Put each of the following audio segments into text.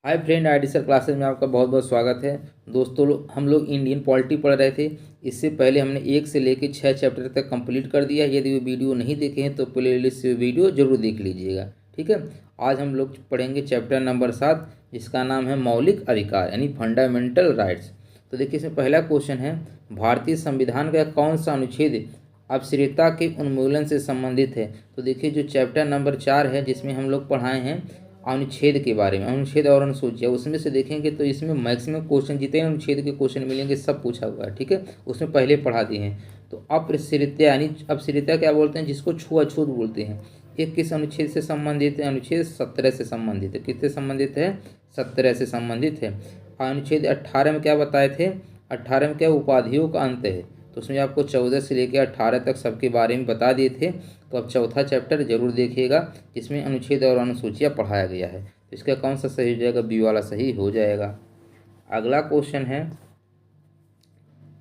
Hi friend, I D sir classes में आपका बहुत बहुत स्वागत है। दोस्तों, हम लोग इंडियन पॉलिटी पढ़ रहे थे। इससे पहले हमने 1 से लेकर 6 चैप्टर तक कंप्लीट कर दिया। यदि वो वीडियो नहीं देखे हैं तो प्लेलिस्ट से वीडियो जरूर देख लीजिएगा, ठीक है। आज हम लोग पढ़ेंगे चैप्टर नंबर 7, जिसका नाम है मौलिक अधिकार यानी फंडामेंटल राइट्स। तो देखिए, इसमें पहला क्वेश्चन है, भारतीय संविधान का कौन सा अनुच्छेद अपस्थिरता के उन्मूलन से संबंधित है। तो देखिए, जो चैप्टर नंबर 4 है, जिसमें हम लोग पढ़ाए हैं अनुच्छेद के बारे में, अनुच्छेद और अनुसूचियाँ, उसमें से देखेंगे तो इसमें मैक्सिमम क्वेश्चन जितने अनुच्छेद के क्वेश्चन मिलेंगे सब पूछा हुआ है, ठीक है। उसमें पहले पढ़ा दिए हैं। तो अपस्थिरता यानी अपस्थिरता क्या बोलते हैं, जिसको छुआछूत बोलते हैं। ये किस अनुच्छेद से संबंधित है? अनुच्छेद 17 से संबंधित है। किससे संबंधित है? 17 से संबंधित है। अनुच्छेद 18 में क्या बताए थे? 18 में क्या उपाधियों का अंत है। तो उसमें आपको 14 से लेकर 18 तक सबके बारे में बता दिए थे। तो अब चौथा चैप्टर जरूर देखिएगा, जिसमें अनुच्छेद और अनुसूचियाँ पढ़ाया गया है। तो इसका कौन सा सही हो जाएगा? बी वाला सही हो जाएगा। अगला क्वेश्चन है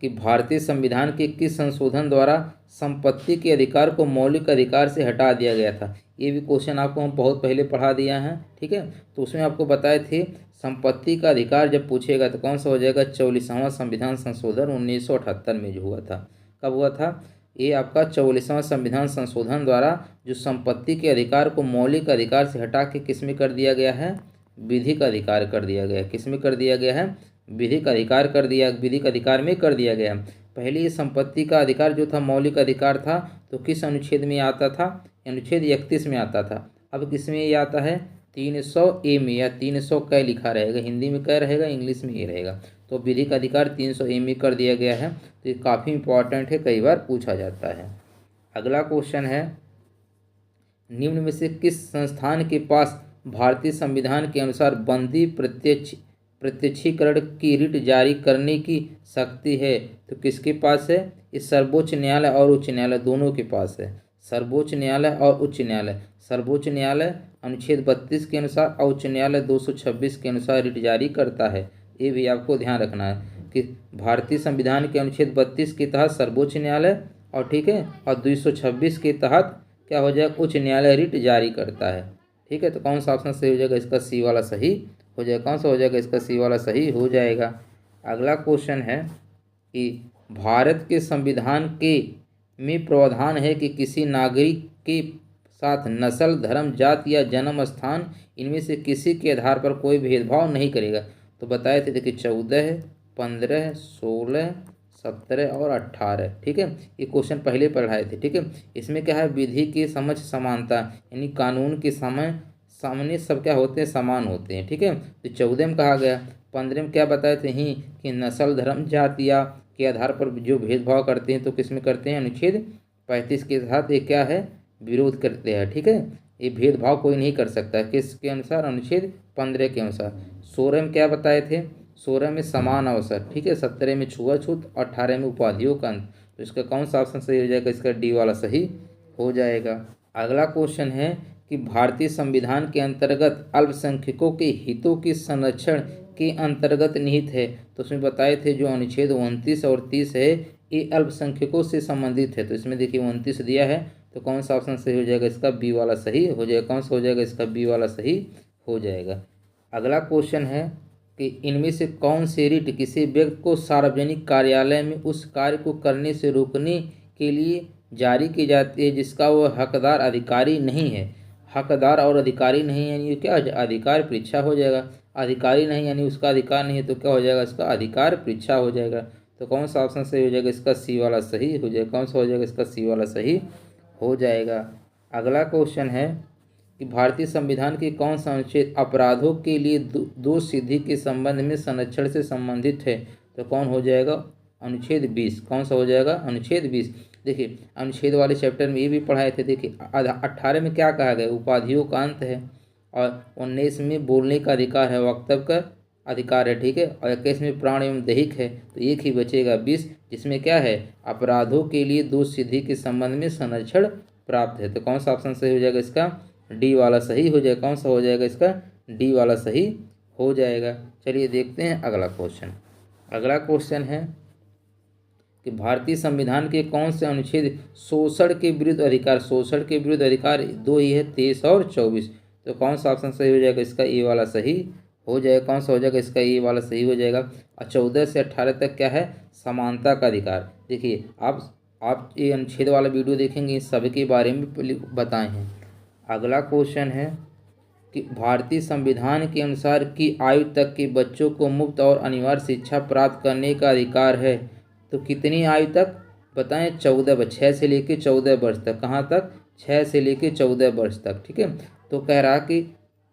कि भारतीय संविधान के किस संशोधन द्वारा संपत्ति के अधिकार को मौलिक अधिकार से हटा दिया गया था। ये भी क्वेश्चन आपको हम बहुत पहले पढ़ा दिया है, ठीक है। तो उसमें आपको बताए थे संपत्ति का अधिकार जब पूछेगा तो कौन सा हो जाएगा? 44वां संविधान संशोधन 1978 में जो हुआ था। कब हुआ था? ये आपका 44वां संविधान संशोधन द्वारा जो संपत्ति के अधिकार को मौलिक अधिकार से हटा के किस में कर दिया गया है? विधिक अधिकार कर दिया गया। किस में कर दिया गया है? विधिक अधिकार कर दिया, विधिक अधिकार में कर दिया गया। पहले ये संपत्ति का अधिकार जो था मौलिक अधिकार था, तो किस अनुच्छेद में आता था? अनुच्छेद 31 में आता था। अब किस में ये आता है? 300A में, या 300 क लिखा रहेगा, हिंदी में क रहेगा, इंग्लिश में ये रहेगा। तो विधिक अधिकार 300A में कर दिया गया है। तो ये काफ़ी इंपॉर्टेंट है, कई बार पूछा जाता है। अगला क्वेश्चन है, निम्न में से किस संस्थान के पास भारतीय संविधान के अनुसार बंदी प्रत्यक्षीकरण की रिट जारी करने की शक्ति है। तो किसके पास है? इस सर्वोच्च न्यायालय और उच्च न्यायालय दोनों के पास है। सर्वोच्च न्यायालय और उच्च न्यायालय। सर्वोच्च न्यायालय अनुच्छेद 32 के अनुसार और उच्च न्यायालय 226 के अनुसार रिट जारी करता है। ये भी आपको ध्यान रखना है कि भारतीय संविधान के अनुच्छेद 32 के तहत सर्वोच्च न्यायालय और, ठीक है, और 226 के तहत क्या हो जाएगा? उच्च न्यायालय रिट जारी करता है, ठीक है। तो कौन सा ऑप्शन सही हो जाएगा? इसका सी वाला सही हो जाएगा। कौन सा हो जाएगा? इसका सी वाला सही हो जाएगा। अगला क्वेश्चन है कि भारत के संविधान के में प्रावधान है कि किसी नागरिक के साथ नस्ल, धर्म, जाति या जन्म स्थान इनमें से किसी के आधार पर कोई भेदभाव नहीं करेगा। तो बताए थे, देखिए 14, 15, 16, 17 और 18, ठीक है। ये क्वेश्चन पहले पढ़ाए थे, ठीक है। इसमें क्या है? विधि की समझ समानता, यानी कानून के सामने सब क्या होते हैं? समान होते हैं, ठीक है। तो 14 में कहा गया। 15 में क्या बताए थे ही कि नस्ल, धर्म, जाति या के आधार पर जो भेदभाव करते हैं तो किस में करते हैं? अनुच्छेद 35 के साथ ये क्या है? विरोध करते हैं, ठीक है। ये भेदभाव कोई नहीं कर सकता। किसके अनुसार? अनुच्छेद 15 के अनुसार। 16 में क्या बताए थे? 16 में समान अवसर, ठीक है। 17 में छुआछूत, 18 में उपाधियों का अंत। तो इसका कौन सा ऑप्शन सही हो जाएगा? इसका डी वाला सही हो जाएगा। अगला क्वेश्चन है कि भारतीय संविधान के अंतर्गत अल्पसंख्यकों के हितों के संरक्षण के अंतर्गत निहित है। तो उसमें बताए थे जो अनुच्छेद 29 और 30 है, ये अल्पसंख्यकों से संबंधित है। तो इसमें देखिए 29 दिया है, तो कौन सा ऑप्शन सही हो जाएगा? इसका बी वाला सही हो जाएगा। कौन सा हो जाएगा? इसका बी वाला सही हो जाएगा। अगला क्वेश्चन है कि इनमें से कौन से रिट किसी व्यक्ति को सार्वजनिक कार्यालय में उस कार्य को करने से रोकने के लिए जारी की जाती है जिसका वह हकदार अधिकारी नहीं है। हकदार और अधिकारी नहीं यानी ये क्या? अधिकार परीक्षा हो जाएगा। अधिकारी नहीं यानी उसका अधिकार नहीं है, तो क्या हो जाएगा? इसका अधिकार परीक्षा हो जाएगा। तो कौन सा ऑप्शन सही हो जाएगा? इसका सी वाला सही हो जाएगा। कौन सा हो जाएगा? इसका सी वाला सही हो जाएगा। अगला क्वेश्चन है कि भारतीय संविधान के कौन सा अनुच्छेद अपराधों के लिए दोष सिद्धि के संबंध में संरक्षण से संबंधित है। तो कौन हो जाएगा? अनुच्छेद 20। कौन सा हो जाएगा? अनुच्छेद 20। देखिए, अनुच्छेद वाले चैप्टर में ये भी पढ़ाए थे। देखिए 18 में क्या कहा गया? उपाधियों का अंत है। और 19 में बोलने का अधिकार है, वक्तव्य का अधिकार है, ठीक है। और 21 में प्राण एवं दैहिक है। तो एक ही बचेगा 20, जिसमें क्या है? अपराधों के लिए दोष सिद्धि के संबंध में संरक्षण प्राप्त है। तो कौन सा ऑप्शन सही हो जाएगा? इसका डी वाला सही हो जाएगा। कौन सा हो जाएगा? इसका डी वाला सही हो जाएगा। चलिए देखते हैं अगला क्वेश्चन। अगला क्वेश्चन है कि भारतीय संविधान के कौन से अनुच्छेद शोषण के विरुद्ध अधिकार, शोषण के विरुद्ध अधिकार दो ही है, 23 और 24। तो कौन सा ऑप्शन सही हो जाएगा? इसका ए वाला सही हो जाएगा। कौन सा हो जाएगा इसका, ये वाला सही हो जाएगा। और 14 से 18 तक क्या है, समानता का अधिकार। देखिए आप ये अनुच्छेद वाला वीडियो देखेंगे, इस सभी के बारे में बताए हैं। अगला क्वेश्चन है कि भारतीय संविधान के अनुसार की आयु तक के बच्चों को मुफ्त और अनिवार्य शिक्षा प्राप्त करने का अधिकार है। तो कितनी आयु तक बताएं, 14 6 से लेकर 14 वर्ष तक। कहाँ तक, 6 से लेकर 14 वर्ष तक, ठीक है। तो कह रहा कि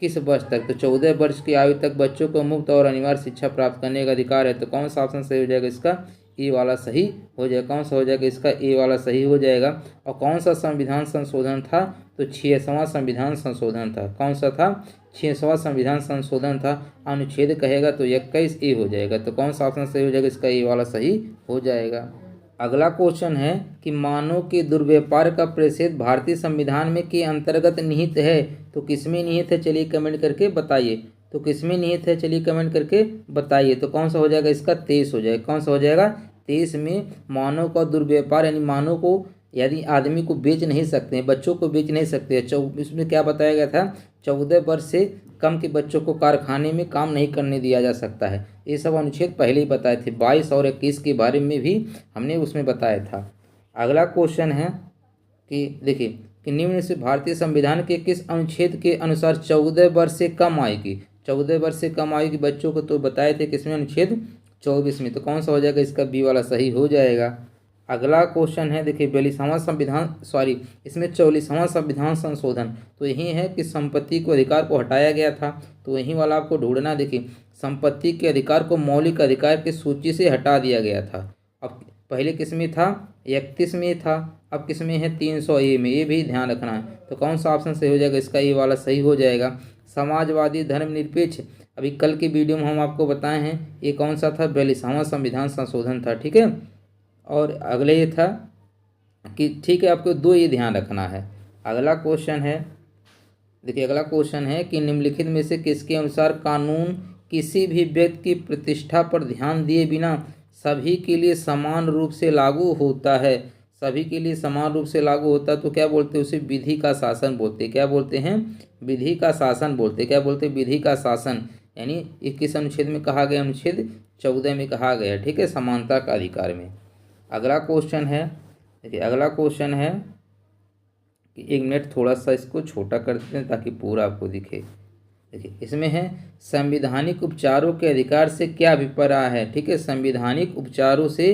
किस वर्ष तक, तो 14 वर्ष की आयु तक बच्चों को मुफ्त और अनिवार्य शिक्षा प्राप्त करने का अधिकार है। तो कौन सा ऑप्शन सही हो जाएगा इसका, ए वाला सही हो जाएगा। कौन सा हो जाएगा इसका, ए वाला सही हो जाएगा। और कौन सा संविधान संशोधन था, तो 6वां संविधान संशोधन था। कौन सा था, 6वां संविधान संशोधन था। अनुच्छेद कहेगा तो 21 ए हो जाएगा। तो कौन सा ऑप्शन सही हो जाएगा इसका, ए वाला सही हो जाएगा। अगला क्वेश्चन है कि मानव के दुर्व्यवहार का प्रतिषेध भारतीय संविधान में के अंतर्गत निहित है। तो किसमें निहित है, चलिए कमेंट करके बताइए। तो किसमें निहित है, चलिए कमेंट करके बताइए। तो कौन सा हो जाएगा इसका, 23 हो जाएगा। कौन सा हो जाएगा, 23 में मानव का दुर्व्यवहार, यानी मानव को, यदि आदमी को बेच नहीं सकते हैं, बच्चों को बेच नहीं सकते। इसमें क्या बताया गया था, 14 वर्ष से कम के बच्चों को कारखाने में काम नहीं करने दिया जा सकता है। ये सब अनुच्छेद पहले ही बताए थे, 22 और 21 के बारे में भी हमने उसमें बताया था। अगला क्वेश्चन है कि देखिए कि निम्न से भारतीय संविधान के किस अनुच्छेद के अनुसार 14 वर्ष से कम आयु की, 14 वर्ष से कम आयु के बच्चों को तो बताए थे किसमें, अनुच्छेद 24 में। तो कौन सा हो जाएगा इसका, बी वाला सही हो जाएगा। अगला क्वेश्चन है देखिए 42वां संविधान, सॉरी इसमें 44वां संविधान संशोधन। तो यही है कि संपत्ति को अधिकार को हटाया गया था, तो यही वाला आपको ढूंढना। देखिए संपत्ति के अधिकार को मौलिक अधिकार की सूची से हटा दिया गया था। अब पहले किस में था, 31 में था, अब किस में है, 300 ए में। ये भी ध्यान रखना है। तो कौन सा ऑप्शन सही हो जाएगा इसका, ये वाला सही हो जाएगा। समाजवादी धर्मनिरपेक्ष, अभी कल के वीडियो में हम आपको बताए हैं, ये कौन सा था, 42वां संविधान संशोधन था, ठीक है। और अगले ये था कि ठीक है, आपको दो ये ध्यान रखना है। अगला क्वेश्चन है देखिए, अगला क्वेश्चन है कि निम्नलिखित में से किसके अनुसार कानून किसी भी व्यक्ति की प्रतिष्ठा पर ध्यान दिए बिना सभी के लिए समान रूप से लागू होता है। सभी के लिए समान रूप से लागू होता है तो क्या बोलते हैं, उसे विधि का शासन बोलते हैं। क्या बोलते हैं, विधि का शासन बोलते हैं। क्या बोलते हैं, विधि का शासन। यानी 21 अनुच्छेद में कहा गया, अनुच्छेद 14 में कहा गया, ठीक है, समानता का अधिकार में। अगला क्वेश्चन है देखिए, अगला क्वेश्चन है कि 1 मिनट थोड़ा सा इसको छोटा कर देते हैं ताकि पूरा आपको दिखे। देखिए इसमें है संवैधानिक उपचारों के अधिकार से क्या अभिप्राय है, ठीक है। संवैधानिक उपचारों से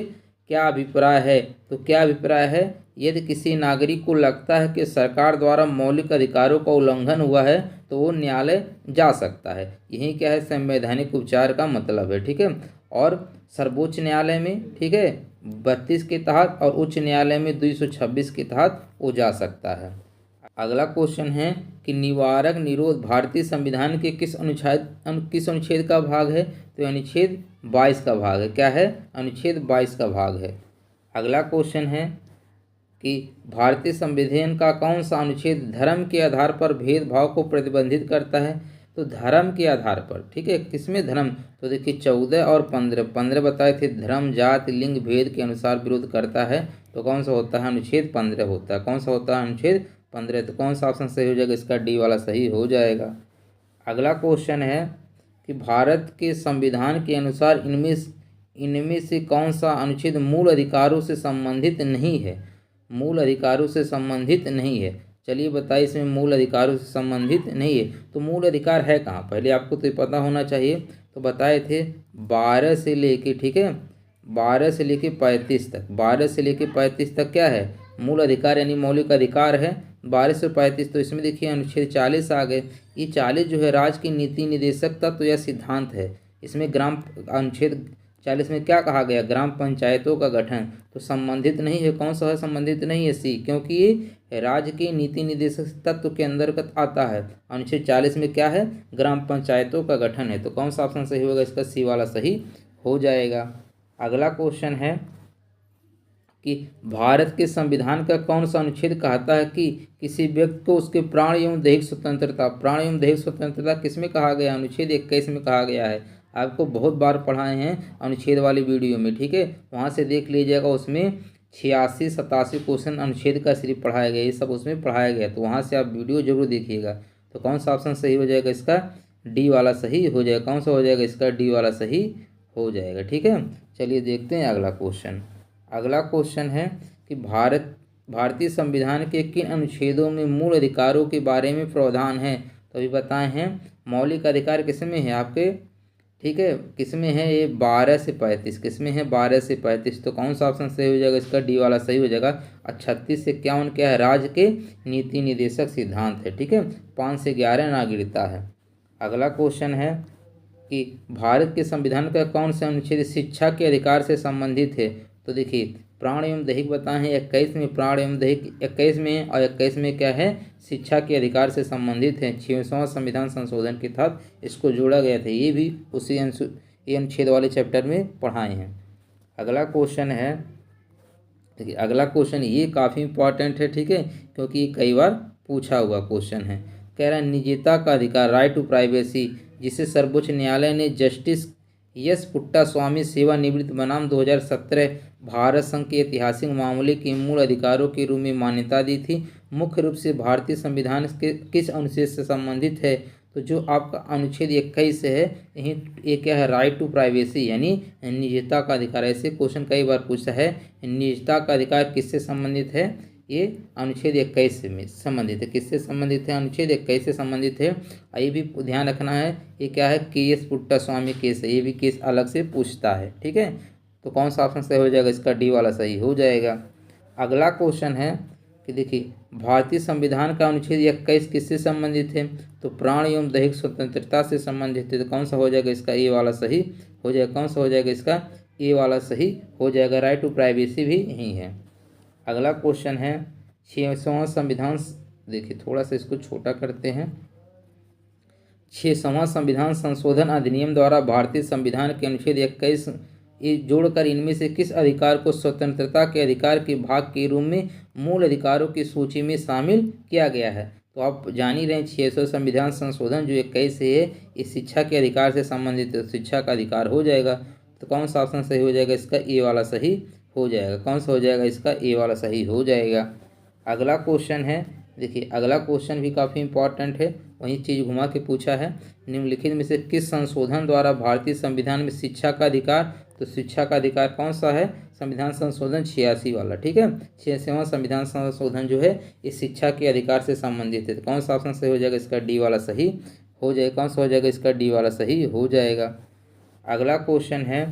क्या अभिप्राय है, तो क्या अभिप्राय है, यदि किसी नागरिक को लगता है कि सरकार द्वारा मौलिक अधिकारों का उल्लंघन हुआ है तो वो न्यायालय जा सकता है। यही क्या है, संवैधानिक उपचार का मतलब है, ठीक है। और सर्वोच्च न्यायालय में, ठीक है, 32 के तहत, और उच्च न्यायालय में 226 के तहत वो जा सकता है। अगला क्वेश्चन है कि निवारक निरोध भारतीय संविधान के किस अनुच्छेद का भाग है, तो अनुच्छेद 22 का भाग है। क्या है, अनुच्छेद 22 का भाग है। अगला क्वेश्चन है कि भारतीय संविधान का कौन सा अनुच्छेद धर्म के आधार पर भेदभाव को प्रतिबंधित करता है, तो धर्म के आधार पर, ठीक है, किसमें धर्म, तो देखिए 14 और 15 बताए थे, धर्म जाति लिंग भेद के अनुसार विरोध करता है। तो कौन सा होता है, अनुच्छेद 15 होता है। कौन सा होता है, अनुच्छेद 15। तो कौन सा ऑप्शन सही हो जाएगा इसका, डी वाला सही हो जाएगा। अगला क्वेश्चन है कि भारत के संविधान के अनुसार इनमें से कौन सा अनुच्छेद मूल अधिकारों से संबंधित नहीं है, मूल अधिकारों से संबंधित नहीं है। चलिए बताइए, इसमें मूल अधिकारों से संबंधित नहीं है तो मूल अधिकार है कहाँ, पहले आपको तो पता होना चाहिए। तो बताए थे 12 से लेके, ठीक है, 12 से लेके 35 तक, 12 से लेके 35 तक क्या है, मूल अधिकार यानी मौलिक अधिकार है। 12 से 35, तो इसमें देखिए अनुच्छेद 40 आ गए। ये 40 जो है राज्य की नीति निदेशक तत्व या सिद्धांत है। इसमें अनुच्छेद 40 में क्या कहा गया, ग्राम पंचायतों का गठन, तो संबंधित नहीं है। कौन सा है, संबंधित नहीं है, सी, क्योंकि ये राज्य के नीति निदेशक तत्व के अंतर्गत आता है। अनुच्छेद 40 में क्या है, ग्राम पंचायतों का गठन है। तो कौन सा ऑप्शन सही होगा इसका, सी वाला सही हो जाएगा। अगला क्वेश्चन है कि भारत के संविधान का कौन सा अनुच्छेद कहता है कि किसी व्यक्ति को उसके प्राण एवं दैहिक स्वतंत्रता, प्राण एवं दैहिक स्वतंत्रता किसमें कहा गया, अनुच्छेद 21 में कहा गया है। आपको बहुत बार पढ़ाए हैं अनुच्छेद वाली वीडियो में, ठीक है, वहाँ से देख लीजिएगा। उसमें 86 87 क्वेश्चन अनुच्छेद का सिर्फ पढ़ाया गया, ये सब उसमें पढ़ाया गया, तो वहाँ से आप वीडियो जरूर देखिएगा। तो कौन सा ऑप्शन सही हो जाएगा इसका, डी वाला सही हो जाएगा। कौन सा हो जाएगा इसका? डी वाला सही हो जाएगा। ठीक है, चलिए देखते हैं अगला क्वेश्चन। अगला क्वेश्चन है कि भारतीय संविधान के किन अनुच्छेदों में मूल अधिकारों के बारे में प्रावधान है? तो अभी बताए हैं मौलिक अधिकार किसमें है आपके, ठीक है, किसमें है ये? 12 से 35। किसमें है? 12 से 35। तो कौन सा ऑप्शन सही हो जाएगा इसका? डी वाला सही हो जाएगा। और 36 से 51 क्या है? राज्य के नीति निर्देशक सिद्धांत है। ठीक है, 5 से 11 नागरिकता है। अगला क्वेश्चन है कि भारत के संविधान का कौन सा अनुच्छेद शिक्षा के अधिकार से संबंधित है? तो देखिए प्राण एवं दैहिक बताए हैं 21 में, प्राण एवं दैहिक 21 में, और 21 में क्या है? शिक्षा के अधिकार से संबंधित है। 6वां संविधान संशोधन के तहत इसको जोड़ा गया था। ये भी उसी अनुच्छेद वाले चैप्टर में पढ़ाए हैं। अगला क्वेश्चन है, देखिए अगला क्वेश्चन ये काफ़ी इंपॉर्टेंट है, ठीक है, क्योंकि ये कई बार पूछा हुआ क्वेश्चन है। कह रहा है निजता का अधिकार, राइट टू प्राइवेसी, जिसे सर्वोच्च न्यायालय ने जस्टिस एस पुट्टास्वामी सेवानिवृत्त बनाम 2017 भारत संघ के ऐतिहासिक मामले के मूल अधिकारों के रूप में मान्यता दी थी, मुख्य रूप से भारतीय संविधान के किस अनुच्छेद से संबंधित है? तो जो आपका अनुच्छेद 21 है, यही ये क्या है? राइट टू प्राइवेसी यानी निजता का अधिकार। ऐसे क्वेश्चन कई बार पूछा है, निजता का अधिकार किससे संबंधित है? ये अनुच्छेद 21 में संबंधित है। किससे संबंधित है? अनुच्छेद 21 से संबंधित है। ये भी ध्यान रखना है, ये क्या है? केएस पुट्टास्वामी केस है, ये भी केस अलग से पूछता है। ठीक है, तो कौन सा ऑप्शन सही हो जाएगा इसका? डी वाला सही हो जाएगा। अगला क्वेश्चन है कि देखिए भारतीय संविधान का अनुच्छेद 21 किससे संबंधित है? तो प्राण एवं दैहिक स्वतंत्रता से संबंधित है। तो कौन सा हो जाएगा इसका? ए वाला सही हो जाएगा। कौन सा हो जाएगा इसका? ए वाला सही हो जाएगा। राइट टू प्राइवेसी भी यही है। अगला क्वेश्चन है 6वां संविधान, देखिए थोड़ा सा इसको छोटा करते हैं। 6वां संविधान संशोधन अधिनियम द्वारा भारतीय संविधान के अनुच्छेद 21 ये जोड़कर इनमें से किस अधिकार को स्वतंत्रता के अधिकार के भाग के रूप में मूल अधिकारों की सूची में शामिल किया गया है? तो आप जान ही रहे हैं 6वां संविधान संशोधन जो 21 है ये शिक्षा के अधिकार से संबंधित है, शिक्षा का अधिकार हो जाएगा। तो कौन सा ऑप्शन सही हो जाएगा इसका? ए वाला सही हो जाएगा। कौन सा हो जाएगा इसका? ए वाला सही हो जाएगा। अगला क्वेश्चन है, देखिए अगला क्वेश्चन भी काफ़ी इंपॉर्टेंट है, वही चीज़ घुमा के पूछा है। निम्नलिखित में से किस संशोधन द्वारा भारतीय संविधान में शिक्षा का अधिकार? तो शिक्षा का अधिकार कौन सा है? संविधान संशोधन 86 वाला। ठीक है, 86वां संविधान संशोधन जो है ये शिक्षा के अधिकार से संबंधित है। तो कौन सा ऑप्शन सही हो जाएगा इसका? डी वाला सही हो जाएगा। कौन सा हो जाएगा इसका? डी वाला सही हो जाएगा। अगला क्वेश्चन है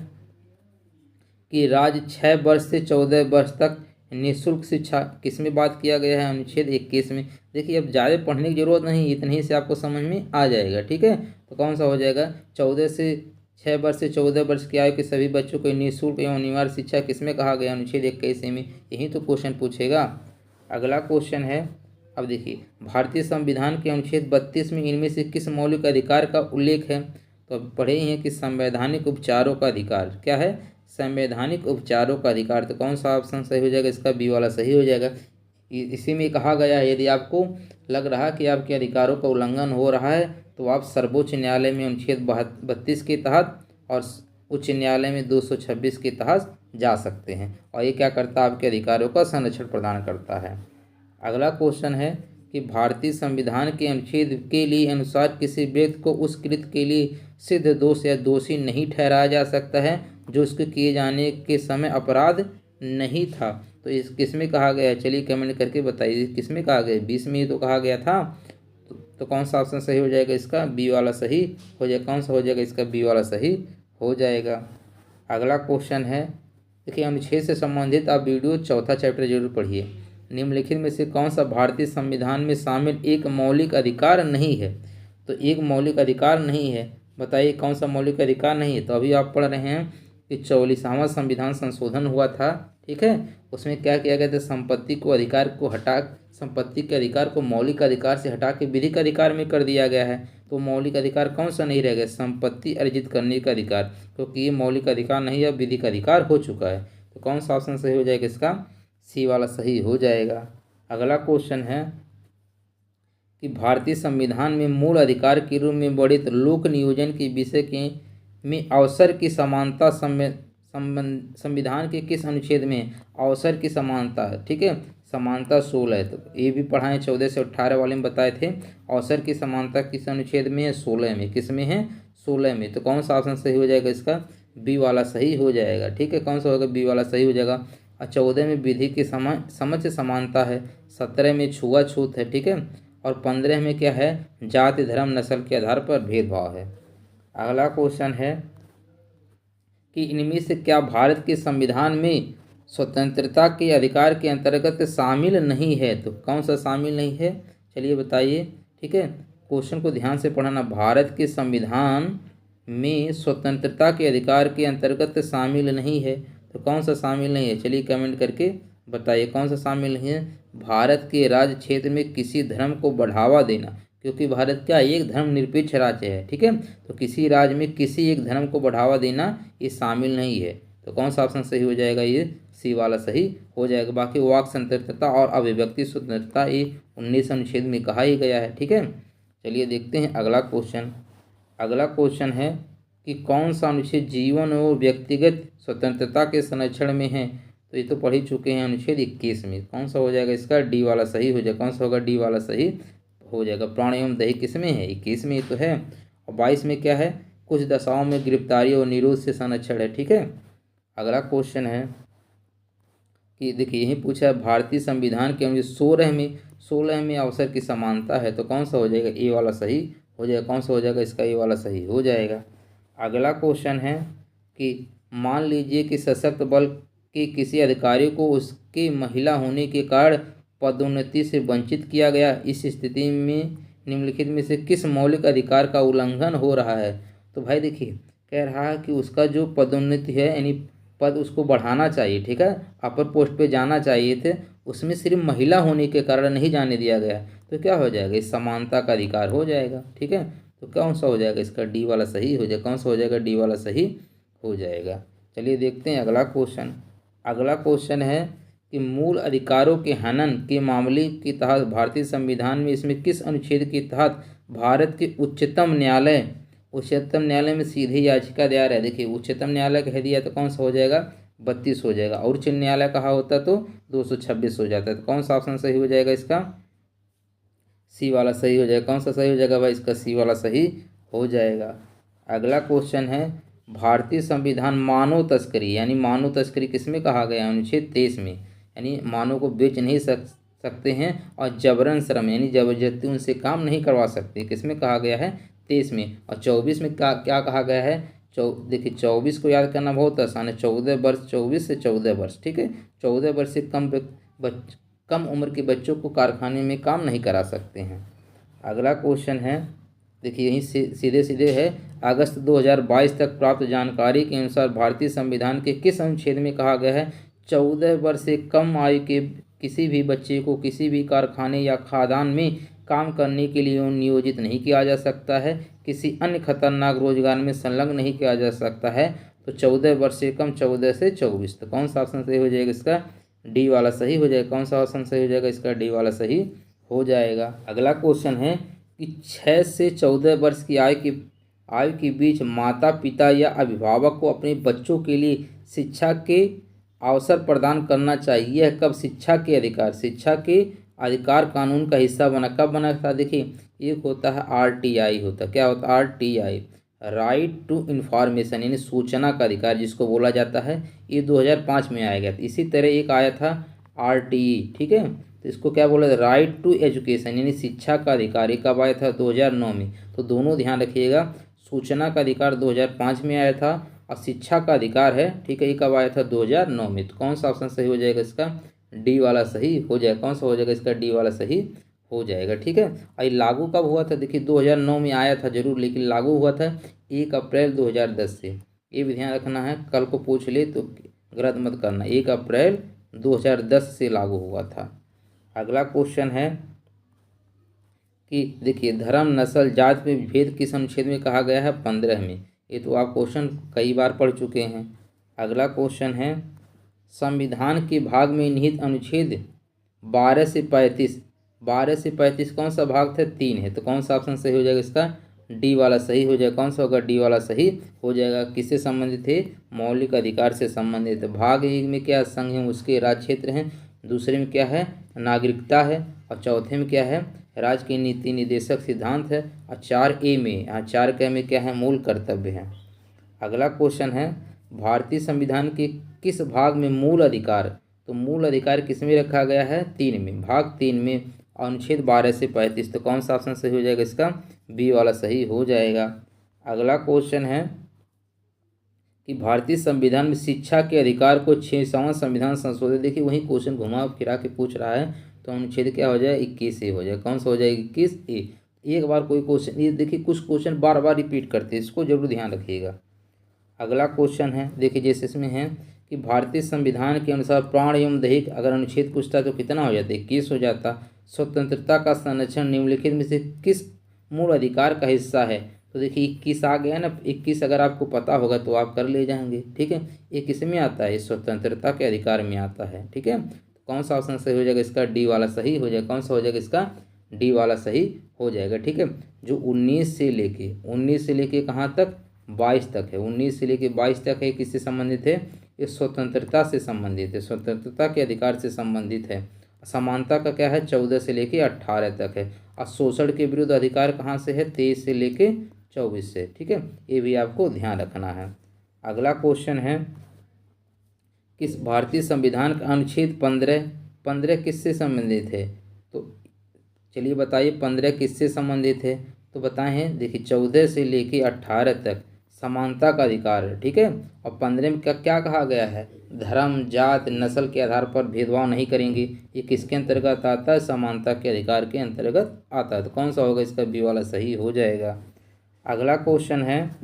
कि राज्य 6 वर्ष से 14 वर्ष तक निःशुल्क शिक्षा किसमें बात किया गया है? अनुच्छेद 21 में। देखिए अब ज़्यादा पढ़ने की जरूरत नहीं, इतने ही से आपको समझ में आ जाएगा। ठीक है, तो कौन सा हो जाएगा? 6 वर्ष से 14 वर्ष की आयु के सभी बच्चों को निःशुल्क एवं अनिवार्य शिक्षा किसमें कहा गया? अनुच्छेद 21 में। यही तो क्वेश्चन पूछेगा। अगला क्वेश्चन है, अब देखिए भारतीय संविधान के अनुच्छेद 32 में इनमें से किस मौलिक अधिकार का उल्लेख है? तो अब पढ़े ही हैं कि संवैधानिक उपचारों का अधिकार क्या है? संवैधानिक उपचारों का अधिकार। तो कौन सा ऑप्शन सही हो जाएगा इसका? बी वाला सही हो जाएगा। इसी में कहा गया है यदि आपको लग रहा कि आपके अधिकारों का उल्लंघन हो रहा है तो आप सर्वोच्च न्यायालय में अनुच्छेद 32 के तहत और उच्च न्यायालय में 226 के तहत जा सकते हैं, और ये क्या करता है? आपके अधिकारों का संरक्षण प्रदान करता है। अगला क्वेश्चन है कि भारतीय संविधान के अनुच्छेद के लिए अनुसार किसी व्यक्ति को उस कृत्य के लिए सिद्ध दोष या दोषी नहीं ठहराया जा सकता है जो उसके किए जाने के समय अपराध नहीं था। तो इस किसमें कहा गया है? चलिए कमेंट करके बताइए किसमें कहा गया? 20 में ही तो कहा गया था। तो कौन सा ऑप्शन सही हो जाएगा इसका? बी वाला सही हो जाएगा। कौन सा हो जाएगा इसका? बी वाला सही हो जाएगा। अगला क्वेश्चन है, देखिए अनुच्छेद से संबंधित आप वीडियो 4था चैप्टर जरूर पढ़िए। निम्नलिखित में से कौन सा भारतीय संविधान में शामिल एक मौलिक अधिकार नहीं है? तो एक मौलिक अधिकार नहीं है, बताइए कौन सा मौलिक अधिकार नहीं है? तो अभी आप पढ़ रहे हैं कि 44वां संविधान संशोधन हुआ था। ठीक है, उसमें क्या किया गया था? संपत्ति के अधिकार को मौलिक अधिकार से हटा के विधिक अधिकार में कर दिया गया है। तो मौलिक अधिकार कौन सा नहीं रह गया? संपत्ति अर्जित करने का अधिकार, क्योंकि ये मौलिक अधिकार नहीं है, विधिक अधिकार हो चुका है। तो कौन सा ऑप्शन सही हो जाएगा इसका? सी वाला सही हो जाएगा। अगला क्वेश्चन है कि भारतीय संविधान में मूल अधिकार के रूप में वर्णित लोक नियोजन के विषय के में अवसर की समानता संविधान के किस अनुच्छेद में? अवसर की समानता है। ठीक है, समानता 16 है, तो ये भी पढ़ाएं 14 से 18 वाले में बताए थे। अवसर की समानता किस अनुच्छेद में है? 16 में। किस में है? 16 में। तो कौन सा ऑप्शन सही हो जाएगा इसका? बी वाला सही हो जाएगा। ठीक है, कौन सा होगा? बी वाला सही हो जाएगा। और 14 में विधि की समझ समानता है। 17 में छुआछूत है। ठीक है, और 15 में क्या है? जाति धर्म नस्ल के आधार पर भेदभाव है। अगला क्वेश्चन है कि इनमें से क्या भारत के संविधान में स्वतंत्रता के अधिकार के अंतर्गत शामिल नहीं है? तो कौन सा शामिल नहीं है? चलिए बताइए। ठीक है, क्वेश्चन को ध्यान से पढ़ना। भारत के संविधान में स्वतंत्रता के अधिकार के अंतर्गत शामिल नहीं है, तो कौन सा शामिल नहीं है? चलिए कमेंट करके बताइए कौन सा शामिल नहीं है। भारत के राज्य क्षेत्र में किसी धर्म को बढ़ावा देना, क्योंकि भारत क्या एक धर्मनिरपेक्ष राज्य है। ठीक है, तो किसी राज्य में किसी एक धर्म को बढ़ावा देना ये शामिल नहीं है। तो कौन सा ऑप्शन सही हो जाएगा? ये सी वाला सही हो जाएगा। बाकी वाक स्वतंत्रता और अभिव्यक्ति स्वतंत्रता ये 19 अनुच्छेद में कहा ही गया है। ठीक है, चलिए देखते हैं अगला क्वेश्चन। अगला क्वेश्चन है कि कौन सा अनुच्छेद जीवन और व्यक्तिगत स्वतंत्रता के संरक्षण में है? तो ये तो पढ़ ही चुके हैं, अनुच्छेद 21 में। कौन सा हो जाएगा इसका? डी वाला सही हो जाएगा। कौन सा होगा? डी वाला सही हो जाएगा। प्राण एवं दही किस में है? 21 में ये तो है। और 22 में क्या है? कुछ दशाओं में गिरफ्तारी और निरोध से संरक्षण है। ठीक है, अगला क्वेश्चन है कि देखिए यही पूछा है भारतीय संविधान के अनुच्छेद 16 में अवसर की समानता है, तो कौन सा हो जाएगा? ए वाला सही हो जाएगा। कौन सा हो जाएगा इसका? ए वाला सही हो जाएगा। अगला क्वेश्चन है कि मान लीजिए कि सशक्त बल के किसी अधिकारी को उसके महिला होने के कारण पदोन्नति से वंचित किया गया। इस स्थिति में निम्नलिखित में से किस मौलिक अधिकार का उल्लंघन हो रहा है? तो भाई देखिए कह रहा है कि उसका जो पदोन्नति है यानी पद उसको बढ़ाना चाहिए। ठीक है, अपर पोस्ट पे जाना चाहिए थे, उसमें सिर्फ महिला होने के कारण नहीं जाने दिया गया, तो क्या हो जाएगा? इस समानता का अधिकार हो जाएगा। ठीक है, तो कौन सा हो जाएगा इसका? डी वाला सही हो जाएगा। कौन सा हो जाएगा? डी वाला सही हो जाएगा। चलिए देखते हैं अगला क्वेश्चन। अगला क्वेश्चन है कि मूल अधिकारों के हनन के मामले के तहत भारतीय संविधान में इसमें किस अनुच्छेद के तहत भारत के उच्चतम न्यायालय में सीधे याचिका दायर है? देखिए उच्चतम न्यायालय कह दिया तो कौन सा हो जाएगा? 32 हो जाएगा। और उच्च न्यायालय कहा होता तो 226 हो जाता है। तो कौन सा ऑप्शन सही हो जाएगा इसका? सी वाला सही हो जाएगा। कौन सा सही हो जाएगा भाई? इसका सी वाला सही हो जाएगा। अगला क्वेश्चन है भारतीय संविधान मानव तस्करी यानी मानव तस्करी किसमें कहा गया? अनुच्छेद 23 में, यानी मानव को बेच नहीं सकते हैं और जबरन श्रम यानी जबरदस्ती उनसे काम नहीं करवा सकते, किसमें कहा गया है? 23 में। और 24 में क्या कहा गया है? देखिए 24 को याद करना बहुत आसान है। 14 वर्ष, 24 से 14 वर्ष। ठीक है, 14 वर्ष से कम उम्र के बच्चों को कारखाने में काम नहीं करा सकते हैं। अगला क्वेश्चन है देखिए यहीं से सीधे सीधे है। अगस्त 2022 तक प्राप्त जानकारी के अनुसार भारतीय संविधान के किस अनुच्छेद में कहा गया है 14 वर्ष से कम आयु के किसी भी बच्चे को किसी भी कारखाने या खादान में काम करने के लिए नियोजित नहीं किया जा सकता है, किसी अन्य खतरनाक रोजगार में संलग्न नहीं किया जा सकता है। तो 14 वर्ष से कम 14 से 24, तो कौन सा ऑप्शन सही हो जाएगा इसका? डी वाला सही हो जाएगा। कौन सा ऑप्शन सही हो जाएगा इसका? डी वाला सही हो जाएगा। अगला क्वेश्चन है कि 6 से 14 वर्ष की आयु के बीच माता पिता या अभिभावक को अपने बच्चों के लिए शिक्षा के अवसर प्रदान करना चाहिए। यह कब शिक्षा के अधिकार कानून का हिस्सा बना? कब बना था? देखिए एक होता है RTI होता, क्या होता है? RTI, राइट टू इन्फॉर्मेशन यानी सूचना का अधिकार जिसको बोला जाता है, ये 2005 में आया गया था। इसी तरह एक आया था RTE। ठीक है, तो इसको क्या बोला? राइट टू एजुकेशन यानी शिक्षा का अधिकार। ये कब आया था? 2009 में। तो दोनों ध्यान रखिएगा, सूचना का अधिकार 2005 में आया था और शिक्षा का अधिकार है, ठीक है, ये कब आया था? 2009 में। तो कौन सा ऑप्शन सही हो जाएगा इसका? डी वाला सही हो जाएगा। कौन सा हो जाएगा इसका? डी वाला सही हो जाएगा। ठीक है, और लागू कब हुआ था? देखिए 2009 में आया था जरूर, लेकिन लागू हुआ था 1 अप्रैल 2010 से। ये भी ध्यान रखना है, कल को पूछ ले तो गलत मत करना। 1 अप्रैल 2010 से लागू हुआ था। अगला क्वेश्चन है कि देखिए धर्म नस्ल जाति में भेद किस अनुच्छेद में कहा गया है? 15 में। ये तो आप क्वेश्चन कई बार पढ़ चुके हैं। अगला क्वेश्चन है संविधान के भाग में निहित अनुच्छेद 12 से 35 कौन सा भाग था? 3 है। तो कौन सा ऑप्शन सही हो जाएगा इसका? डी वाला सही हो जाएगा। कौन सा होगा? डी वाला सही हो जाएगा। किससे संबंधित है? मौलिक अधिकार से संबंधित। भाग 1 में क्या संघ है? उसके राज्य क्षेत्र हैं दूसरे में क्या है, नागरिकता है, और चौथे में क्या है, राज्य की नीति निर्देशक सिद्धांत है, और 4A में, यहाँ 4K में क्या है, मूल कर्तव्य है। अगला क्वेश्चन है, भारतीय संविधान के किस भाग में मूल अधिकार, तो मूल अधिकार किस में रखा गया है, 3 में, भाग 3 में, अनुच्छेद 12 से 35। तो कौन सा ऑप्शन सही हो जाएगा इसका, बी वाला सही हो जाएगा। अगला क्वेश्चन है कि भारतीय संविधान में शिक्षा के अधिकार को 6वां संविधान संशोधन, देखिए वही क्वेश्चन घुमा फिरा के पूछ रहा है, तो अनुच्छेद क्या हो जाए, 21A हो जाए। कौन सा हो जाएगा, 21A। एक बार कोई क्वेश्चन, ये देखिए कुछ क्वेश्चन बार बार रिपीट करते हैं, इसको जरूर ध्यान रखिएगा। अगला क्वेश्चन है, देखिए जैसे इसमें है कि भारतीय संविधान के अनुसार प्राण एवं दैहिक, अगर अनुच्छेद पूछता तो कितना हो जाता, 21 हो जाता। स्वतंत्रता का संरक्षण निम्नलिखित में से किस मूल अधिकार का हिस्सा है, तो देखिए 21 आ गया ना, 21 अगर आपको पता होगा तो आप कर ले जाएंगे, ठीक है। ये किस में आता है, स्वतंत्रता के अधिकार में आता है, ठीक है। तो कौन सा ऑप्शन सही हो जाएगा इसका, डी वाला सही हो जाएगा। कौन सा हो जाएगा इसका, डी वाला सही हो जाएगा, ठीक है। जो 19 से लेके कहाँ तक, 22 तक है, 19 से लेके 22 तक है, किससे संबंधित है, ये स्वतंत्रता से संबंधित है, स्वतंत्रता के अधिकार से संबंधित है। समानता का क्या है, 14 से लेके 18 तक है। और शोषण के विरुद्ध अधिकार कहाँ से है, 23 से लेके 24 से, ठीक है। ये भी आपको ध्यान रखना है। अगला क्वेश्चन है, किस भारतीय संविधान का अनुच्छेद 15 किससे संबंधित है, तो चलिए बताइए 15 किससे संबंधित है, तो बताएं, देखिए 14 से लेके 18 तक समानता का अधिकार है, ठीक है। और 15 में क्या कहा गया है, धर्म, जात, नस्ल के आधार पर भेदभाव नहीं करेंगे। ये किसके अंतर्गत आता है, समानता के अधिकार के अंतर्गत आता है। तो कौन सा होगा इसका, बी वाला सही हो जाएगा। अगला क्वेश्चन है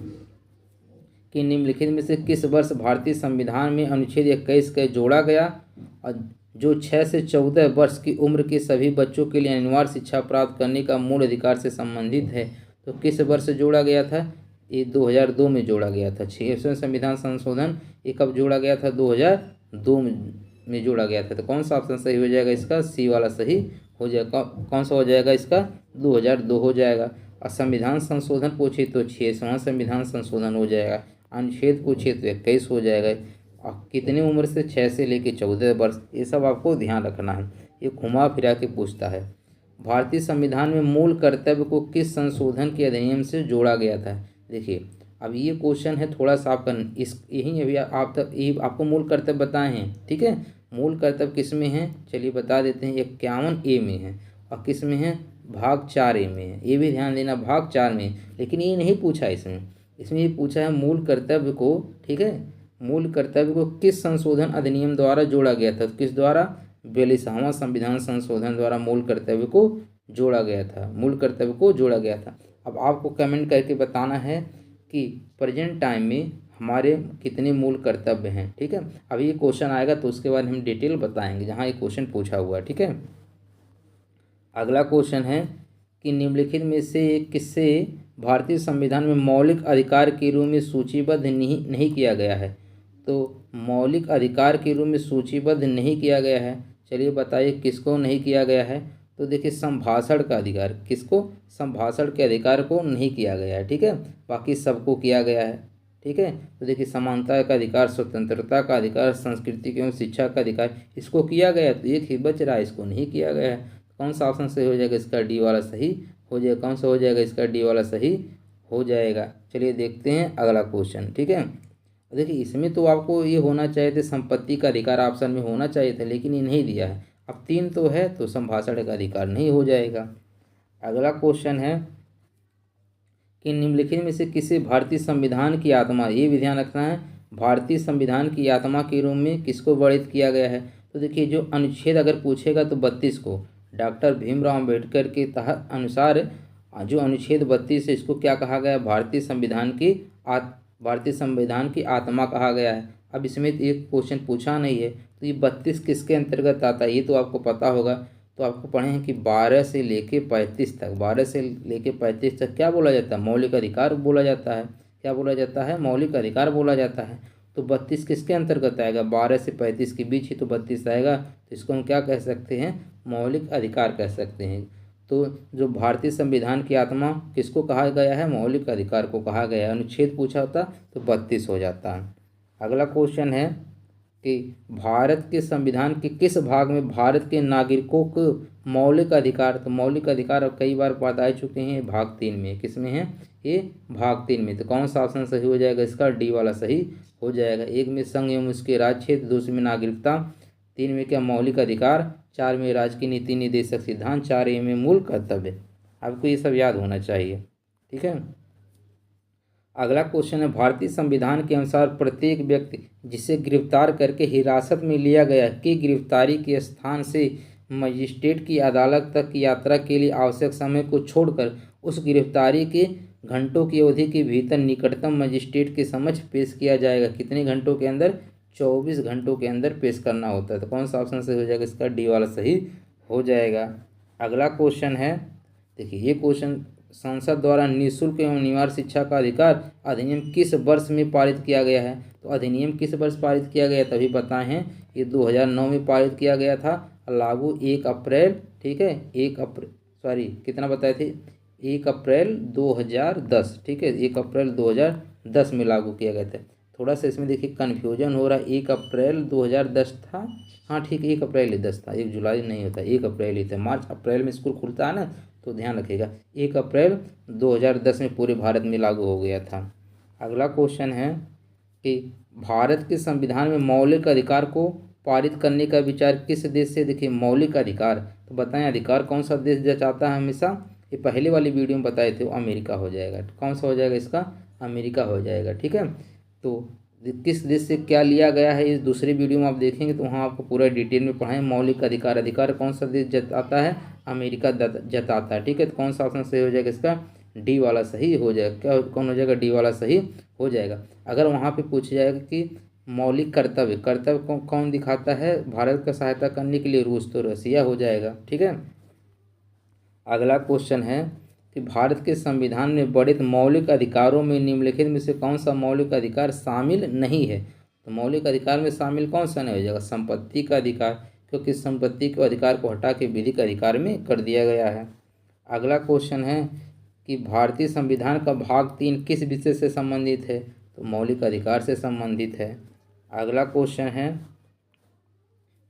कि निम्नलिखित में से किस वर्ष भारतीय संविधान में अनुच्छेद 21 का जोड़ा गया, और जो 6 से 14 वर्ष की उम्र के सभी बच्चों के लिए अनिवार्य शिक्षा प्राप्त करने का मूल अधिकार से संबंधित है। तो किस वर्ष जोड़ा गया था, ये 2002 में जोड़ा गया था। 6वें संविधान संशोधन ये कब जोड़ा गया था, 2002 में जोड़ा गया था। तो कौन सा ऑप्शन सही हो जाएगा इसका, सी वाला सही हो जाएगा। कौन सा हो जाएगा इसका, 2002 हो जाएगा। और संविधान संशोधन पूछे तो 6वां संविधान संशोधन हो जाएगा। अनुच्छेद पूछे तो 21 हो जाएगा। और कितनी उम्र से, 6 से लेकर 14 वर्ष, ये सब आपको ध्यान रखना है, ये घुमा फिरा के पूछता है। भारतीय संविधान में मूल कर्तव्य को किस संशोधन के अधिनियम से जोड़ा गया था, देखिए अब ये क्वेश्चन है थोड़ा सा आपका यही अभी आप तक यही आपको मूल कर्तव्य बताए हैं, ठीक है। मूल कर्तव्य किस में है, चलिए बता देते हैं, 51A में है, और किस में है, भाग 4A में है। ये भी ध्यान देना, भाग 4 में। लेकिन ये नहीं पूछा इसमें ये पूछा है मूल कर्तव्य को, ठीक है, मूल कर्तव्य को किस संशोधन अधिनियम द्वारा जोड़ा गया था। किस द्वारा, 42वां संविधान संशोधन द्वारा मूल कर्तव्य को जोड़ा गया था, मूल कर्तव्य को जोड़ा गया था। अब आपको कमेंट करके बताना है कि प्रेजेंट टाइम में हमारे कितने मूल कर्तव्य हैं, ठीक है। अब ये क्वेश्चन आएगा तो उसके बाद हम डिटेल बताएंगे जहाँ ये क्वेश्चन पूछा हुआ है, ठीक है। अगला क्वेश्चन है कि निम्नलिखित में से किससे भारतीय संविधान में मौलिक अधिकार के रूप में सूचीबद्ध नहीं किया गया है। तो मौलिक अधिकार के रूप में सूचीबद्ध नहीं किया गया है, चलिए बताइए किसको नहीं किया गया है। तो देखिए संभाषण का अधिकार, किसको, संभाषण के अधिकार को नहीं किया गया है, ठीक है, बाकी सबको किया गया है, ठीक है। तो देखिए समानता का अधिकार, स्वतंत्रता का अधिकार, संस्कृति एवं शिक्षा का अधिकार, इसको किया गया, तो एक ही बच रहा है, इसको नहीं किया गया है। कौन सा ऑप्शन सही हो जाएगा इसका, डी वाला सही हो जाएगा। कौन सा हो जाएगा इसका, डी वाला सही हो जाएगा। चलिए देखते हैं अगला क्वेश्चन, ठीक है। देखिए इसमें तो आपको ये होना चाहिए था, संपत्ति का अधिकार ऑप्शन में होना चाहिए था, लेकिन ये नहीं दिया है। अब 3 तो है, तो संभाषण का अधिकार नहीं हो जाएगा। अगला क्वेश्चन है कि निम्नलिखित में से किसी भारतीय संविधान की आत्मा, ये भी ध्यान रखना है, भारतीय संविधान की आत्मा के रूप में किसको वर्णित किया गया है। तो देखिए जो अनुच्छेद अगर पूछेगा तो 32 को, डॉक्टर भीमराव अम्बेडकर के तहत अनुसार जो अनुच्छेद 32 है, इसको क्या कहा गया, भारतीय संविधान की आत्मा कहा गया है। अब इसमें एक क्वेश्चन पूछा नहीं है, तो ये 32 किसके अंतर्गत आता है, ये तो आपको पता होगा। तो आपको पढ़े हैं कि 12 से लेके 35 तक, 12 से लेके 35 तक क्या बोला जाता है, मौलिक अधिकार बोला जाता है। क्या बोला जाता है, मौलिक अधिकार बोला जाता है। तो 32 किसके अंतर्गत आएगा, 12 से 35 के बीच ही तो 32 आएगा। तो इसको हम क्या कह सकते हैं, मौलिक अधिकार कह सकते हैं। तो जो भारतीय संविधान की आत्मा किसको कहा गया है, मौलिक अधिकार को कहा गया है। अनुच्छेद पूछा होता तो 32 हो जाता है। अगला क्वेश्चन है कि भारत के संविधान के किस भाग में भारत के नागरिकों को मौलिक अधिकार, तो मौलिक अधिकार अब कई बार बता चुके हैं, भाग 3 में। किस में है ये? भाग 3 में। तो कौन सा ऑप्शन सही हो जाएगा इसका? डी वाला सही हो जाएगा। 1 में संघ एवं उसके राज्य क्षेत्र, 2 में नागरिकता, 3 में क्या मौलिक अधिकार, 4 में राज्य की नीति निर्देशक सिद्धांत, 4 में मूल कर्तव्य। आपको ये सब याद होना चाहिए, ठीक है। अगला क्वेश्चन है, भारतीय संविधान के अनुसार प्रत्येक व्यक्ति जिसे गिरफ्तार करके हिरासत में लिया गया कि गिरफ्तारी के स्थान से मजिस्ट्रेट की अदालत तक की यात्रा के लिए आवश्यक समय को छोड़कर उस गिरफ्तारी के घंटों की अवधि के भीतर निकटतम मजिस्ट्रेट के समक्ष पेश किया जाएगा। कितने घंटों के अंदर? 24 घंटों के अंदर पेश करना होता है। तो कौन सा ऑप्शन सही हो जाएगा इसका? डी वाला सही हो जाएगा। अगला क्वेश्चन है, देखिए ये क्वेश्चन, संसद द्वारा निःशुल्क एवं अनिवार्य शिक्षा का अधिकार अधिनियम किस वर्ष में पारित किया गया है? तो अधिनियम किस वर्ष पारित किया गया तभी बताए हैं, ये 2009 में पारित किया गया था, लागू 1 अप्रैल, ठीक है, 1 अप्रैल, सॉरी कितना बताए थे, 1 अप्रैल 2010, ठीक है, 1 अप्रैल 2010 में लागू किया गया था। थोड़ा सा इसमें देखिए कन्फ्यूजन हो रहा है, 1 अप्रैल 2010 था, हाँ ठीक, 1 अप्रैल ही 10 था, 1 जुलाई नहीं होता, 1 अप्रैल ही था। मार्च अप्रैल में स्कूल खुलता है ना, तो ध्यान रखिएगा, 1 अप्रैल 2010 में पूरे भारत में लागू हो गया था। अगला क्वेश्चन है कि भारत के संविधान में मौलिक अधिकार को पारित करने का विचार किस देश से? देखिए मौलिक अधिकार, तो बताएं अधिकार कौन सा देश जताता है हमेशा? ये पहले वाली वीडियो में बताए थे, वो अमेरिका हो जाएगा। कौन सा हो जाएगा इसका? अमेरिका हो जाएगा, ठीक है। तो किस देश से क्या लिया गया है, इस दूसरी वीडियो में आप देखेंगे तो वहाँ आपको पूरा डिटेल में पढ़ाएं। मौलिक अधिकार, अधिकार कौन सा देश जताता है? अमेरिका जताता है, ठीक है। तो कौन सा ऑप्शन सही हो जाएगा इसका? डी वाला सही हो जाएगा। क्या कौन हो जाएगा? डी वाला सही हो जाएगा। अगर वहाँ पे पूछ जाएगा कि मौलिक कर्तव्य, कर्तव्य कौन दिखाता है भारत का सहायता करने के लिए? रूस, तो रसिया हो जाएगा, ठीक है। अगला क्वेश्चन है कि भारत के संविधान में वर्णित मौलिक अधिकारों में निम्नलिखित में से कौन सा मौलिक अधिकार शामिल नहीं है? तो मौलिक अधिकार में शामिल कौन सा नहीं हो जाएगा? संपत्ति का अधिकार, क्योंकि संपत्ति के अधिकार को हटा के विधिक अधिकार में कर दिया गया है। अगला क्वेश्चन है कि भारतीय संविधान का भाग 3 किस विषय से संबंधित है? तो मौलिक अधिकार से संबंधित है। अगला क्वेश्चन है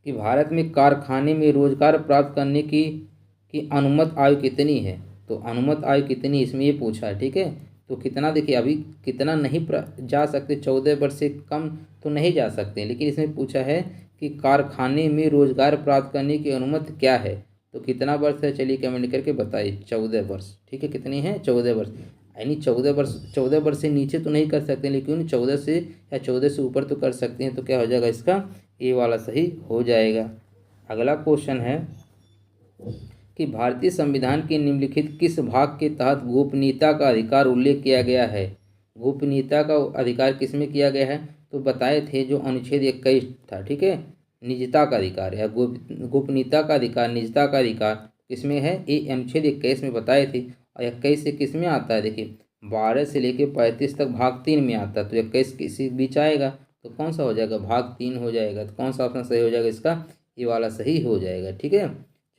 कि भारत में कारखाने में रोजगार प्राप्त करने की अनुमत आयु कितनी है? तो अनुमत आयु कितनी, इसमें ये पूछा है, ठीक है। तो कितना, देखिए अभी कितना नहीं जा सकते, 14 वर्ष से कम तो नहीं जा सकते, लेकिन इसमें पूछा है कि कारखाने में रोजगार प्राप्त करने की अनुमति क्या है, तो कितना वर्ष है? चलिए कमेंट करके बताइए। 14 वर्ष, ठीक है। कितनी है? 14 वर्ष, यानी 14 वर्ष से नीचे तो नहीं कर सकते, लेकिन 14 से या 14 से ऊपर तो कर सकते हैं। तो क्या हो जाएगा इसका? ए वाला सही हो जाएगा। अगला क्वेश्चन है कि भारतीय संविधान के निम्नलिखित किस भाग के तहत गोपनीयता का अधिकार उल्लेख किया गया है? गोपनीयता का अधिकार किसमें किया गया है? तो बताए थे जो अनुच्छेद 21 था, ठीक है, निजता का अधिकार या गोपनीयता का अधिकार, निजता का अधिकार किसमें है? ये अनुच्छेद 21 में बताए थे। और 21 से किस में आता है? देखिए 12 से लेकर 35 तक भाग 3 में आता है, तो 21 किसी बीच आएगा, तो कौन सा हो जाएगा? भाग 3 हो जाएगा। तो कौन सा ऑप्शन सही हो जाएगा इसका? ये वाला सही हो जाएगा, ठीक है।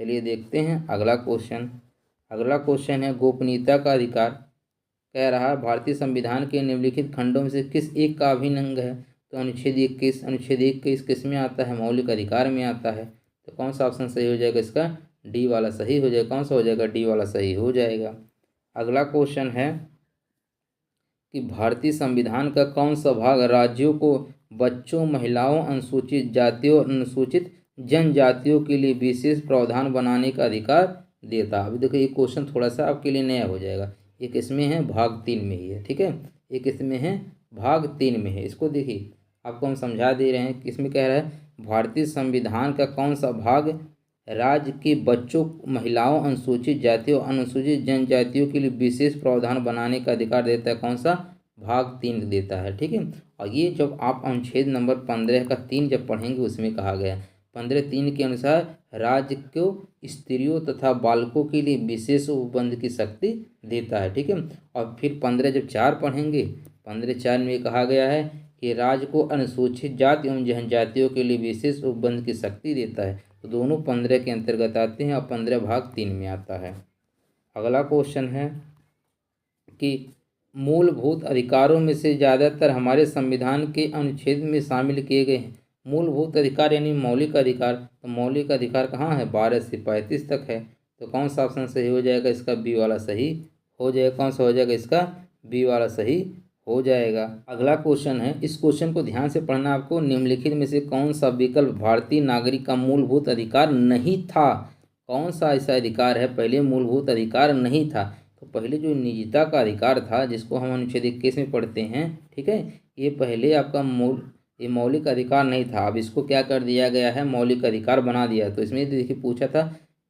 चलिए देखते हैं अगला क्वेश्चन। अगला क्वेश्चन है गोपनीयता का अधिकार, कह रहा है भारतीय संविधान के निम्नलिखित खंडों में से किस एक का अभिन्न अंग है? तो अनुच्छेद 21, अनुच्छेद 21 किस में आता है? मौलिक अधिकार में आता है। तो कौन सा ऑप्शन सही हो जाएगा इसका? डी वाला सही हो जाएगा। कौन सा हो जाएगा? डी वाला सही हो जाएगा। अगला क्वेश्चन है कि भारतीय संविधान का कौन सा भाग राज्यों को बच्चों, महिलाओं, अनुसूचित जातियों, अनुसूचित जनजातियों के लिए विशेष प्रावधान बनाने का अधिकार देता है? अभी देखो ये क्वेश्चन थोड़ा सा आपके लिए नया हो जाएगा। ये किसमें है? भाग 3 में ही है, ठीक है। ये किसमें है? भाग 3 में है। इसको देखिए आपको हम समझा दे रहे हैं। किसमें कह रहा है? भारतीय संविधान का कौन सा भाग राज्य के बच्चों, महिलाओं, अनुसूचित जातियों, अनुसूचित जनजातियों के लिए विशेष प्रावधान बनाने का अधिकार देता है? कौन सा? भाग 3 देता है, ठीक है। और ये जब आप अनुच्छेद नंबर 15 का 3 जब पढ़ेंगे उसमें कहा गया 15(3) के अनुसार राज्य को स्त्रियों तथा बालकों के लिए विशेष उपबंध की शक्ति देता है, ठीक है। और फिर 15 जब 4 पढ़ेंगे, 15(4) में कहा गया है कि राज्य को अनुसूचित जाति एवं जनजातियों के लिए विशेष उपबंध की शक्ति देता है। तो दोनों 15 के अंतर्गत आते हैं और 15 भाग 3 में आता है। अगला क्वेश्चन है कि मूलभूत अधिकारों में से ज़्यादातर हमारे संविधान के अनुच्छेद में शामिल किए गए हैं। मूलभूत अधिकार यानी मौलिक अधिकार, तो मौलिक अधिकार कहाँ है, 12 से 35 तक है। तो कौन सा ऑप्शन सही हो जाएगा, इसका बी वाला सही हो जाएगा। कौन सा हो जाएगा, इसका बी वाला सही हो जाएगा। अगला क्वेश्चन है, इस क्वेश्चन को ध्यान से पढ़ना आपको। निम्नलिखित में से कौन सा विकल्प भारतीय नागरिक का मूलभूत अधिकार नहीं था। कौन सा ऐसा अधिकार है पहले मूलभूत अधिकार नहीं था। तो पहले जो निजता का अधिकार था, जिसको हम अनुच्छेद 21 में पढ़ते हैं, ठीक है, ये पहले आपका ये मौलिक अधिकार नहीं था। अब इसको क्या कर दिया गया है, मौलिक अधिकार बना दिया। तो इसमें देखिए पूछा था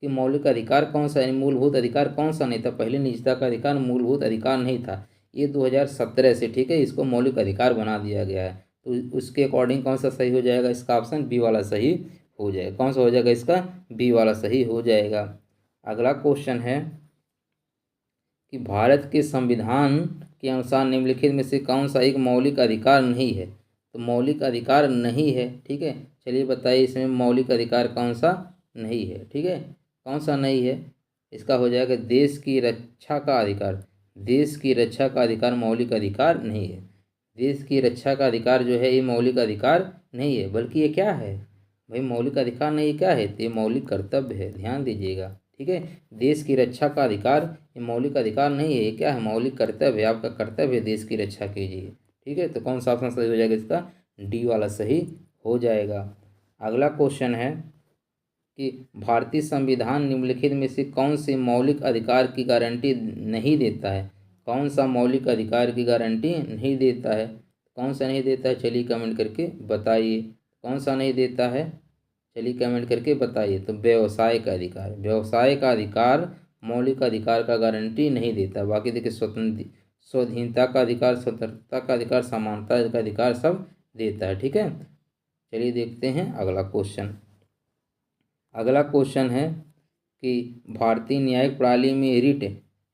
कि मौलिक अधिकार कौन सा है, मूलभूत अधिकार कौन सा नहीं था। पहले निजता का अधिकार मूलभूत अधिकार नहीं था। ये 2017 से, ठीक है, इसको मौलिक अधिकार बना दिया गया है। तो उसके अकॉर्डिंग कौन सा सही हो जाएगा, इसका ऑप्शन बी वाला सही हो जाएगा। कौन सा हो जाएगा, इसका बी वाला सही हो जाएगा। अगला क्वेश्चन है कि भारत के संविधान के अनुसार निम्नलिखित में से कौन सा एक मौलिक अधिकार नहीं है। तो मौलिक अधिकार नहीं है, ठीक है, चलिए बताइए इसमें मौलिक अधिकार कौन सा नहीं है। ठीक है, कौन सा नहीं है, इसका हो जाएगा देश की रक्षा का अधिकार। देश की रक्षा का अधिकार मौलिक अधिकार नहीं है। देश की रक्षा का अधिकार जो है ये मौलिक अधिकार नहीं है, बल्कि ये क्या है भाई, मौलिक अधिकार नहीं, ये क्या है, तो ये मौलिक कर्तव्य है, ध्यान दीजिएगा। ठीक है, देश की रक्षा का अधिकार ये मौलिक अधिकार नहीं है, ये क्या है, मौलिक कर्तव्य है। आपका कर्तव्य है देश की रक्षा कीजिए। ठीक है, तो कौन सा ऑप्शन सही हो जाएगा, इसका डी वाला सही हो जाएगा। अगला क्वेश्चन है कि भारतीय संविधान निम्नलिखित में से कौन से मौलिक अधिकार की गारंटी नहीं देता है। कौन सा मौलिक अधिकार की गारंटी नहीं देता है, कौन सा नहीं देता है, चलिए कमेंट करके बताइए। कौन सा नहीं देता है, चलिए कमेंट करके बताइए। तो व्यवसाय का अधिकार, व्यवसाय का अधिकार मौलिक अधिकार का गारंटी नहीं देता। बाकी देखिए स्वाधीनता का अधिकार, स्वतंत्रता का अधिकार, समानता का अधिकार सब देता है। ठीक है, चलिए देखते हैं अगला क्वेश्चन। अगला क्वेश्चन है कि भारतीय न्यायिक प्रणाली में रिट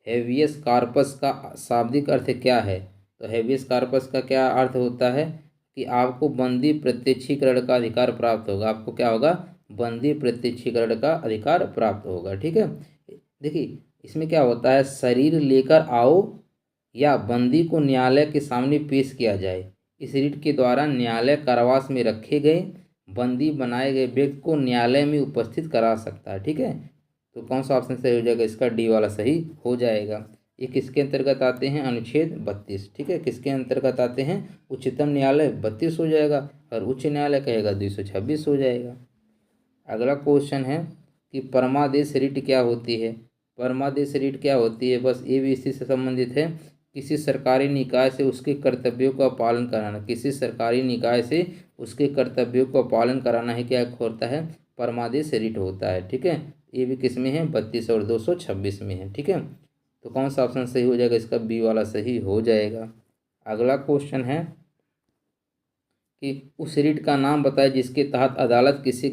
हेवियस कार्पस का शाब्दिक अर्थ क्या है। तो हेवियस कार्पस का क्या अर्थ होता है कि आपको बंदी प्रत्यक्षीकरण का अधिकार प्राप्त होगा। आपको क्या होगा, बंदी प्रत्यक्षीकरण का अधिकार प्राप्त होगा। ठीक है, देखिए इसमें क्या होता है, शरीर लेकर आओ या बंदी को न्यायालय के सामने पेश किया जाए। इस रिट के द्वारा न्यायालय कारावास में रखे गए बंदी बनाए गए व्यक्ति को न्यायालय में उपस्थित करा सकता है। ठीक है, तो कौन सा ऑप्शन सही हो जाएगा, इसका डी वाला सही हो जाएगा। ये किसके अंतर्गत आते हैं, अनुच्छेद 32। ठीक है, किसके अंतर्गत आते हैं, उच्चतम न्यायालय 32 हो जाएगा और उच्च न्यायालय कहेगा 226 हो जाएगा। अगला क्वेश्चन है कि परमादेश रिट क्या होती है। परमादेश रिट क्या होती है, बस ये भी इसी से संबंधित है, किसी सरकारी निकाय से उसके कर्तव्यों का पालन कराना। किसी सरकारी निकाय से उसके कर्तव्यों का पालन कराना है, क्या होता है, परमादेश रिट होता है। ठीक है, ये भी किस में है, 32 और 226 में है। ठीक है, तो कौन सा ऑप्शन सही हो जाएगा, इसका बी वाला सही हो जाएगा। अगला क्वेश्चन है कि उस रिट का नाम बताए जिसके तहत अदालत किसी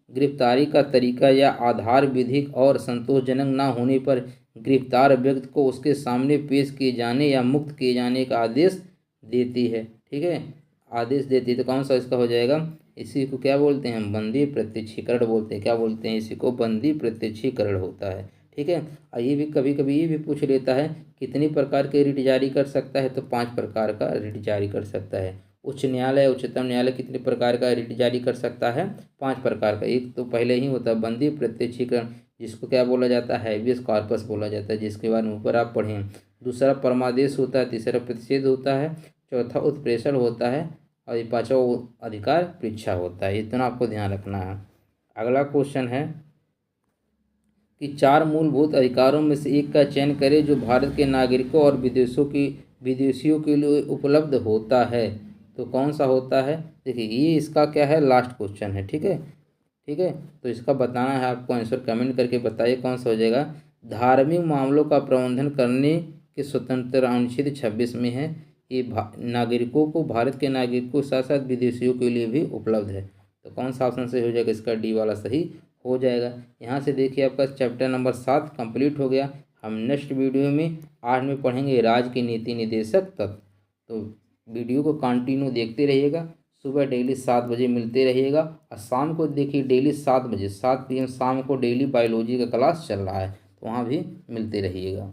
गिरफ्तारी का तरीका या आधार विधिक और संतोषजनक न होने पर गिरफ्तार व्यक्ति को उसके सामने पेश किए जाने या मुक्त किए जाने का आदेश देती है। ठीक है, आदेश देती है, तो कौन सा इसका हो जाएगा, इसी को क्या बोलते हैं, बंदी प्रत्यक्षीकरण बोलते हैं। क्या बोलते हैं, इसी को बंदी प्रत्यक्षीकरण होता है। ठीक है, और ये भी कभी कभी ये भी पूछ लेता है कितनी प्रकार के रिट जारी कर सकता है, तो 5 प्रकार का रिट जारी कर सकता है। उच्च न्यायालय, उच्चतम न्यायालय कितने प्रकार का रिट जारी कर सकता है, 5 प्रकार का। एक तो पहले ही होता है बंदी प्रत्यक्षीकरण, जिसको क्या बोला जाता है, हेबियस कॉर्पस बोला जाता है, जिसके बारे में ऊपर आप पढ़ें। दूसरा परमादेश होता है, तीसरा प्रतिषेध होता है, चौथा उत्प्रेषण होता है और 5वां अधिकार परीक्षा होता है। इतना आपको ध्यान रखना है। अगला क्वेश्चन है कि 4 मूलभूत अधिकारों में से एक का चयन करें जो भारत के नागरिकों और विदेशियों के लिए उपलब्ध होता है। तो कौन सा होता है, देखिए ये इसका क्या है, लास्ट क्वेश्चन है। ठीक है, ठीक है, तो इसका बताना है आपको, आंसर कमेंट करके बताइए कौन सा हो जाएगा। धार्मिक मामलों का प्रबंधन करने के स्वतंत्र अनुच्छेद 26 में है। ये नागरिकों को, भारत के नागरिकों के साथ साथ विदेशियों के लिए भी उपलब्ध है। तो कौन सा ऑप्शन सही हो जाएगा, इसका डी वाला सही हो जाएगा। यहाँ से देखिए आपका चैप्टर नंबर 7 कंप्लीट हो गया। हम नेक्स्ट वीडियो में 8 में पढ़ेंगे राज्य की नीति निर्देशक तत्व। तो वीडियो को कंटिन्यू देखते रहिएगा। सुबह डेली 7 बजे मिलते रहिएगा और शाम को देखिए डेली 7 बजे 7 PM शाम को डेली बायोलॉजी का क्लास चल रहा है, तो वहाँ भी मिलते रहिएगा।